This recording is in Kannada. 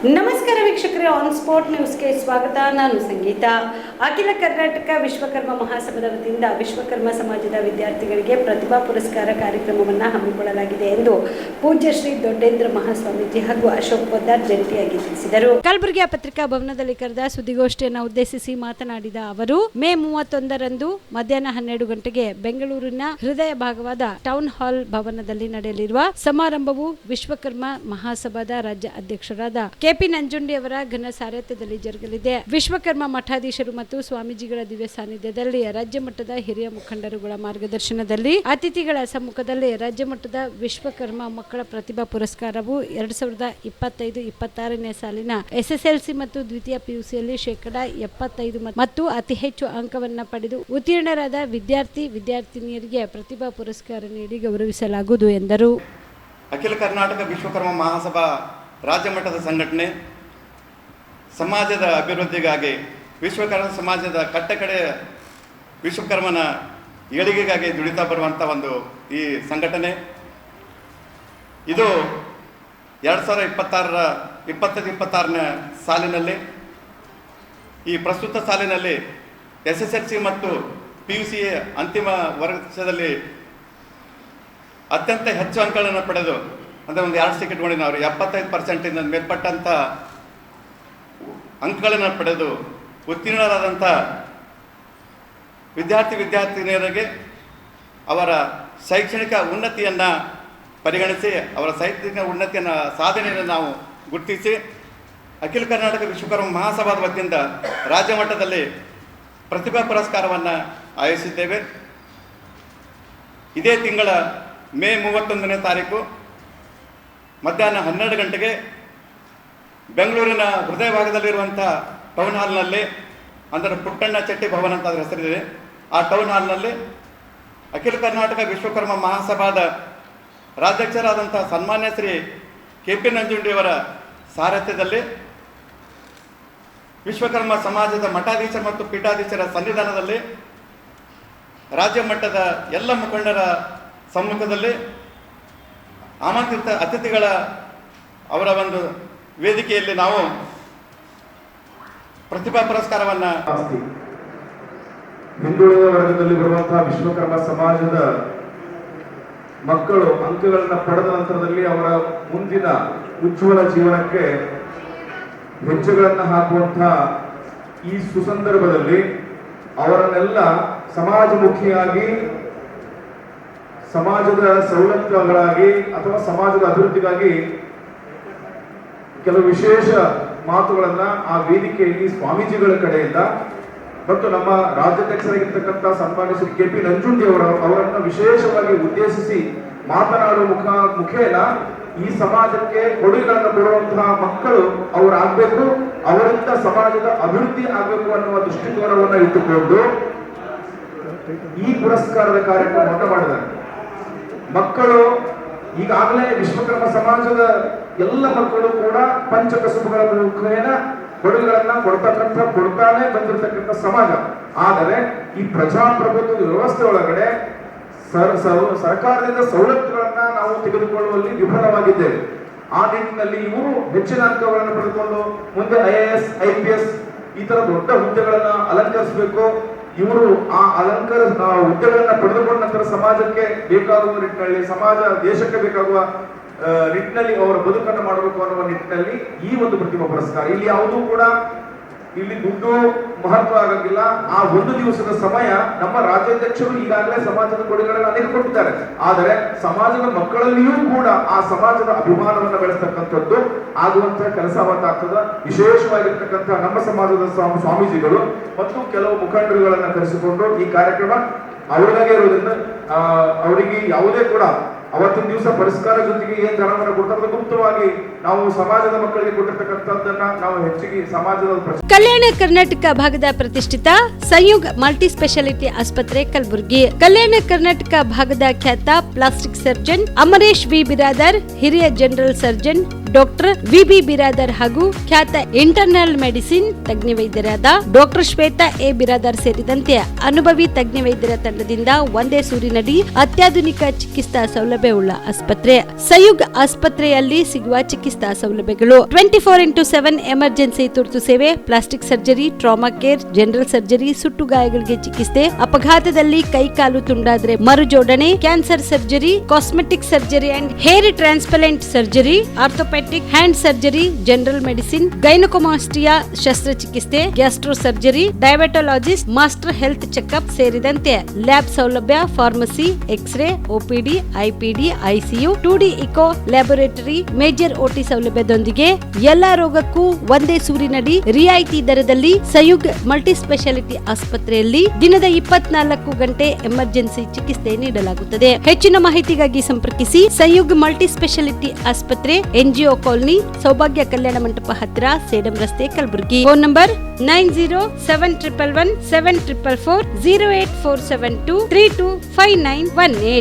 ನಮಸ್ಕಾರ ವೀಕ್ಷಕರೇ, ಆನ್ ಸ್ಪಾಟ್ ನ್ಯೂಸ್ಗೆ ಸ್ವಾಗತ. ನಾನು ಸಂಗೀತ. ಅಖಿಲ ಕರ್ನಾಟಕ ವಿಶ್ವಕರ್ಮ ಮಹಾಸಭಾದ ವತಿಯಿಂದ ವಿಶ್ವಕರ್ಮ ಸಮಾಜದ ವಿದ್ಯಾರ್ಥಿಗಳಿಗೆ ಪ್ರತಿಭಾ ಪುರಸ್ಕಾರ ಕಾರ್ಯಕ್ರಮವನ್ನು ಹಮ್ಮಿಕೊಳ್ಳಲಾಗಿದೆ ಎಂದು ಪೂಜ್ಯ ಶ್ರೀ ದೊಡ್ಡೇಂದ್ರ ಮಹಾಸ್ವಾಮೀಜಿ ಹಾಗೂ ಅಶೋಕ್ ಪೊದ್ದಾರ್ ಜಂಟಿಯಾಗಿ ತಿಳಿಸಿದರು. ಕಲಬುರಗಿಯ ಪತ್ರಿಕಾ ಭವನದಲ್ಲಿ ಕರೆದ ಸುದ್ದಿಗೋಷ್ಠಿಯನ್ನು ಉದ್ದೇಶಿಸಿ ಮಾತನಾಡಿದ ಅವರು, ಮೇ 31ರಂದು ಮಧ್ಯಾಹ್ನ 12 ಗಂಟೆಗೆ ಬೆಂಗಳೂರಿನ ಹೃದಯ ಭಾಗವಾದ ಟೌನ್ ಹಾಲ್ ಭವನದಲ್ಲಿ ನಡೆಯಲಿರುವ ಸಮಾರಂಭವು ವಿಶ್ವಕರ್ಮ ಮಹಾಸಭಾದ ರಾಜ್ಯ ಅಧ್ಯಕ್ಷರಾದ ಕೆಪಿ ನಂಜುಂಡಿ ಅವರ ಘನ ಸಾರಥ್ಯದಲ್ಲಿ ಜರುಗಲಿದೆ. ವಿಶ್ವಕರ್ಮ ಮಠಾಧೀಶರು ಮತ್ತು ಸ್ವಾಮೀಜಿಗಳ ದಿವ್ಯ ಸಾನ್ನಿಧ್ಯದಲ್ಲಿ ರಾಜ್ಯ ಮಟ್ಟದ ಹಿರಿಯ ಮುಖಂಡರುಗಳ ಮಾರ್ಗದರ್ಶನದಲ್ಲಿ ಅತಿಥಿಗಳ ಸಮ್ಮುಖದಲ್ಲಿ ರಾಜ್ಯ ಮಟ್ಟದ ವಿಶ್ವಕರ್ಮ ಮಕ್ಕಳ ಪ್ರತಿಭಾ ಪುರಸ್ಕಾರವು 2025-26ನೇ ಸಾಲಿನ ಎಸ್ಎಸ್ಎಲ್ಸಿ ಮತ್ತು ದ್ವಿತೀಯ ಪಿಯುಸಿಯಲ್ಲಿ 75% ಮತ್ತು ಅತಿ ಹೆಚ್ಚು ಅಂಕವನ್ನು ಪಡೆದು ಉತ್ತೀರ್ಣರಾದ ವಿದ್ಯಾರ್ಥಿನಿಯರಿಗೆ ಪ್ರತಿಭಾ ಪುರಸ್ಕಾರ ನೀಡಿ ಗೌರವಿಸಲಾಗುವುದು ಎಂದರು. ಅಖಿಲ ಕರ್ನಾಟಕ ವಿಶ್ವಕರ್ಮ ಮಹಾಸಭಾ ರಾಜ್ಯ ಮಟ್ಟದ ಸಂಘಟನೆ ಸಮಾಜದ ಅಭಿವೃದ್ಧಿಗಾಗಿ ವಿಶ್ವಕರ್ಮ ಸಮಾಜದ ಕಟ್ಟಕಡೆ ವಿಶ್ವಕರ್ಮನ ಏಳಿಗೆಗಾಗಿ ದುಡಿತಾ ಬರುವಂಥ ಒಂದು ಈ ಸಂಘಟನೆ ಇದು 2025-26ನೇ ಸಾಲಿನಲ್ಲಿ ಈ ಪ್ರಸ್ತುತ ಸಾಲಿನಲ್ಲಿ SSLC ಮತ್ತು PUC ಅಂತಿಮ ವರ್ಷದಲ್ಲಿ ಅತ್ಯಂತ ಹೆಚ್ಚು ಅಂಕಗಳನ್ನು ಪಡೆದು ಅಂದರೆ ಒಂದು 2 ಟಿಕೆಟ್ಗಳಿಂದ ಅವರು 75% ಮೇಲ್ಪಟ್ಟಂಥ ಅಂಕಗಳನ್ನು ಪಡೆದು ಉತ್ತೀರ್ಣರಾದಂಥ ವಿದ್ಯಾರ್ಥಿನಿಯರಿಗೆ ಅವರ ಶೈಕ್ಷಣಿಕ ಉನ್ನತಿಯನ್ನು ಪರಿಗಣಿಸಿ ಅವರ ಶೈಕ್ಷಣಿಕ ಉನ್ನತಿಯನ್ನು ಸಾಧನೆಯನ್ನು ನಾವು ಗುರುತಿಸಿ ಅಖಿಲ ಕರ್ನಾಟಕ ವಿಶ್ವಕರ್ಮ ಮಹಾಸಭಾದ ವತಿಯಿಂದ ರಾಜ್ಯ ಮಟ್ಟದಲ್ಲಿ ಪ್ರತಿಭಾ ಪುರಸ್ಕಾರವನ್ನು ಆಯೋಜಿಸಿದ್ದೇವೆ. ಇದೇ ತಿಂಗಳ ಮೇ 31ನೇ ತಾರೀಕು ಮಧ್ಯಾಹ್ನ 12 ಗಂಟೆಗೆ ಬೆಂಗಳೂರಿನ ಹೃದಯ ಭಾಗದಲ್ಲಿರುವಂಥ ಟೌನ್ ಹಾಲ್ನಲ್ಲಿ, ಅಂದರೆ ಪುಟ್ಟಣ್ಣ ಚೆಟ್ಟಿ ಭವನ ಅಂತ ಅದರ ಹೆಸರಿದೆ, ಆ ಟೌನ್ ಹಾಲ್ನಲ್ಲಿ ಅಖಿಲ ಕರ್ನಾಟಕ ವಿಶ್ವಕರ್ಮ ಮಹಾಸಭಾದ ರಾಜ್ಯಾಧ್ಯಕ್ಷರಾದಂಥ ಸನ್ಮಾನ್ಯ ಶ್ರೀ ಕೆಪಿ ನಂಜುಂಡಿಯವರ ಸಾರಥ್ಯದಲ್ಲಿ ವಿಶ್ವಕರ್ಮ ಸಮಾಜದ ಮಠಾಧೀಶರು ಮತ್ತು ಪೀಠಾಧೀಶರ ಸನ್ನಿಧಾನದಲ್ಲಿ ರಾಜ್ಯ ಮಟ್ಟದ ಎಲ್ಲ ಮುಖಂಡರ ಸಮ್ಮುಖದಲ್ಲಿ ಆಮಂತ್ರಿತ ಅತಿಥಿಗಳ ಅವರ ಒಂದು ವೇದಿಕೆಯಲ್ಲಿ ನಾವು ಪ್ರತಿಭಾ ಪುರಸ್ಕಾರವನ್ನು ಹಿಂದುಳಿದ ವರ್ಗದಲ್ಲಿ ಬರುವಂತಹ ವಿಶ್ವಕರ್ಮ ಸಮಾಜದ ಮಕ್ಕಳು ಅಂಕಗಳನ್ನು ಪಡೆದ ನಂತರದಲ್ಲಿ ಅವರ ಮುಂದಿನ ಉಜ್ವಲ ಜೀವನಕ್ಕೆ ಹೆಜ್ಜೆಗಳನ್ನು ಹಾಕುವಂತಹ ಈ ಸುಸಂದರ್ಭದಲ್ಲಿ ಅವರನ್ನೆಲ್ಲ ಸಮಾಜಮುಖಿಯಾಗಿ ಸಮಾಜದ ಸೌಲಭ್ಯಗಳಾಗಿ ಅಥವಾ ಸಮಾಜದ ಅಭಿವೃದ್ಧಿಗಾಗಿ ಕೆಲವು ವಿಶೇಷ ಮಾತುಗಳನ್ನ ಆ ವೇದಿಕೆಯಲ್ಲಿ ಸ್ವಾಮೀಜಿಗಳ ಕಡೆಯಿಂದ ಮತ್ತು ನಮ್ಮ ರಾಜ್ಯಾಧ್ಯಕ್ಷರಾಗಿರ್ತಕ್ಕಂಥ ಸನ್ಮಾನ್ಯ ಶ್ರೀ ಕೆಪಿ ನಂಜುಂಡಿ ಅವರನ್ನ ವಿಶೇಷವಾಗಿ ಉದ್ದೇಶಿಸಿ ಮಾತನಾಡುವ ಮುಖೇನ ಈ ಸಮಾಜಕ್ಕೆ ಕೊಡುಗೆಗಳನ್ನು ಕೊಡುವಂತಹ ಮಕ್ಕಳು ಅವರಾಗಬೇಕು, ಅವರಿಂದ ಸಮಾಜದ ಅಭಿವೃದ್ಧಿ ಆಗಬೇಕು ಅನ್ನುವ ದೃಷ್ಟಿಕೋನವನ್ನು ಇಟ್ಟುಕೊಂಡು ಈ ಪುರಸ್ಕಾರದ ಕಾರ್ಯಕ್ರಮವನ್ನು ಮಾಡಿದ್ದಾರೆ. ಮಕ್ಕಳು ಈಗಾಗಲೇ ವಿಶ್ವಕರ್ಮ ಸಮಾಜದ ಎಲ್ಲ ಮಕ್ಕಳು ಕೂಡ ಪಂಚಕಸುಬುಗಳ ಮುಖೇನ ಕೊಡುಗೆಗಳನ್ನ ಕೊಡ್ತಾನೆ ಬಂದಿರತಕ್ಕಂಥ ಸಮಾಜ. ಆದರೆ ಈ ಪ್ರಜಾಪ್ರಭುತ್ವ ವ್ಯವಸ್ಥೆ ಒಳಗಡೆ ಸರ್ಕಾರದಿಂದ ಸವಲತ್ತುಗಳನ್ನ ನಾವು ತೆಗೆದುಕೊಳ್ಳುವಲ್ಲಿ ವಿಫಲವಾಗಿದ್ದೇವೆ. ಆ ನಿಟ್ಟಿನಲ್ಲಿ ಇವರು ಹೆಚ್ಚಿನ ಅಂಕಗಳನ್ನು ಪಡೆದುಕೊಂಡು ಮುಂದೆ IAS, IPS ಈ ತರ ದೊಡ್ಡ ಹುದ್ದೆಗಳನ್ನ ಅಲಂಕರಿಸಬೇಕು. ಇವರು ಆ ಹುದ್ದೆಗಳನ್ನ ಪಡೆದುಕೊಂಡ ನಂತರ ಸಮಾಜಕ್ಕೆ ಬೇಕಾಗುವ ನಿಟ್ಟಿನಲ್ಲಿ, ಸಮಾಜ ದೇಶಕ್ಕೆ ಬೇಕಾಗುವ ನಿಟ್ಟಿನಲ್ಲಿ ಅವರ ಬದುಕನ್ನು ಮಾಡಬೇಕು ಅನ್ನುವ ನಿಟ್ಟಿನಲ್ಲಿ ಈ ಒಂದು ಪ್ರತಿಭಾ ಪುರಸ್ಕಾರ. ಇಲ್ಲಿ ಯಾವುದೂ ಕೂಡ ಇಲ್ಲಿ ದುಡ್ಡು ಮಹತ್ವ ಆಗಂಗಿಲ್ಲ. ಆ ಒಂದು ದಿವಸದ ಸಮಯ ನಮ್ಮ ರಾಜ್ಯಾಧ್ಯಕ್ಷರು ಈಗಾಗಲೇ ಸಮಾಜದ ಕೊಡುಗೆಗಳನ್ನು ಅನೇಕ ಕೊಟ್ಟಿದ್ದಾರೆ. ಆದರೆ ಸಮಾಜದ ಮಕ್ಕಳಲ್ಲಿಯೂ ಕೂಡ ಆ ಸಮಾಜದ ಅಭಿಮಾನವನ್ನು ಬೆಳೆಸ್ತಕ್ಕಂಥದ್ದು ಆಗುವಂತಹ ಕೆಲಸ ಅವತ್ತಾಗ್ತದ. ವಿಶೇಷವಾಗಿರ್ತಕ್ಕಂಥ ನಮ್ಮ ಸಮಾಜದ ಸ್ವಾಮೀಜಿಗಳು ಮತ್ತು ಕೆಲವು ಮುಖಂಡರುಗಳನ್ನ ಕರೆಸಿಕೊಂಡು ಈ ಕಾರ್ಯಕ್ರಮ ಅವರಿಗಾಗೆ ಇರೋದ್ರಿಂದ ಅವರಿಗೆ ಯಾವುದೇ ಕೂಡ ಅವತ್ತಿನ ದಿವಸ ಪುರಸ್ಕಾರ ಜೊತೆಗೆ ಏನ್ ಧನವನ್ನು ಕೊಡ್ತಾರೆ ಗುಪ್ತವಾಗಿ ನಾವು ಸಮಾಜದ ಮಕ್ಕಳಿಗೆ ಕೊಟ್ಟಿರ್ತಕ್ಕಂಥದ್ದನ್ನ ನಾವು ಹೆಚ್ಚಿಗೆ ಸಮಾಜದ. ಕಲ್ಯಾಣ ಕರ್ನಾಟಕ ಭಾಗದ ಪ್ರತಿಷ್ಠಿತ ಸಂಯುಗ್ ಮಲ್ಟಿ ಸ್ಪೆಷಾಲಿಟಿ ಆಸ್ಪತ್ರೆ ಕಲಬುರಗಿ. ಕಲ್ಯಾಣ ಕರ್ನಾಟಕ ಭಾಗದ ಖ್ಯಾತ plastic surgeon Amaresh B Biradar, ಹಿರಿಯ general surgeon doctor V B Biradar ಹಾಗೂ ಖ್ಯಾತ ಇಂಟರ್ನಲ್ ಮೆಡಿಸಿನ್ ತಜ್ಞ ವೈದ್ಯರಾದ ಡಾಕ್ಟರ್ ಶ್ವೇತಾ ಎ ಬಿರಾದರ್ ಸೇರಿದಂತೆ ಅನುಭವಿ ತಜ್ಞ ವೈದ್ಯರ ತಂಡದಿಂದ ಒಂದೇ ಸೂರಿನಡಿ ಅತ್ಯಾಧುನಿಕ ಚಿಕಿತ್ಸಾ ಸೌಲಭ್ಯವುಳ್ಳ ಆಸ್ಪತ್ರೆ. ಸಯುಗ್ ಆಸ್ಪತ್ರೆಯಲ್ಲಿ ಸಿಗುವ ಚಿಕಿತ್ಸಾ ಸೌಲಭ್ಯಗಳು 24/7 ಎಮರ್ಜೆನ್ಸಿ ತುರ್ತು ಸೇವೆ, plastic surgery, trauma care, general surgery, ಸುಟ್ಟು ಗಾಯಗಳಿಗೆ ಚಿಕಿತ್ಸೆ, ಅಪಘಾತದಲ್ಲಿ ಕೈ ಕಾಲು ತುಂಡಾದ್ರೆ ಮರುಜೋಡಣೆ, cancer surgery, cosmetic surgery and hair transplant surgery, orthopaedic, hand surgery, general medicine, gynaecomastia ಶಸ್ತ್ರಚಿಕಿತ್ಸೆ, gastro surgery, diabetologist, master health checkup ಸೇರಿದಂತೆ ಲ್ಯಾಬ್ ಸೌಲಭ್ಯ, pharmacy, x ray, OPD, IPD, ICU, 2D echo laboratory, major OT ಸೌಲಭ್ಯದೊಂದಿಗೆ ಎಲ್ಲಾ ರೋಗಕ್ಕೂ ಒಂದೇ ಸೂರಿನಡಿ ರಿಯಾಯಿತಿ ದರದಲ್ಲಿ ಸಯುಗ್ ಮಲ್ಟಿ ಸ್ಪೆಷಾಲಿಟಿ ಆಸ್ಪತ್ರೆಯಲ್ಲಿ ದಿನದ 24 ಗಂಟೆ ಎಮರ್ಜೆನ್ಸಿ ಚಿಕಿತ್ಸೆ ನೀಡಲಾಗುತ್ತದೆ. ಹೆಚ್ಚಿನ ಮಾಹಿತಿಗಾಗಿ ಸಂಪರ್ಕಿಸಿ ಸಯುಗ್ ಮಲ್ಟಿ ಸ್ಪೆಷಾಲಿಟಿ ಆಸ್ಪತ್ರೆ, NGO ಕಾಲೋನಿ, ಸೌಭಾಗ್ಯ ಕಲ್ಯಾಣ ಮಂಟಪ ಹತ್ತಿರ, ಸೇಡಂ ರಸ್ತೆ, ಕಲಬುರಗಿ. Phone number 9071117444 08472325918.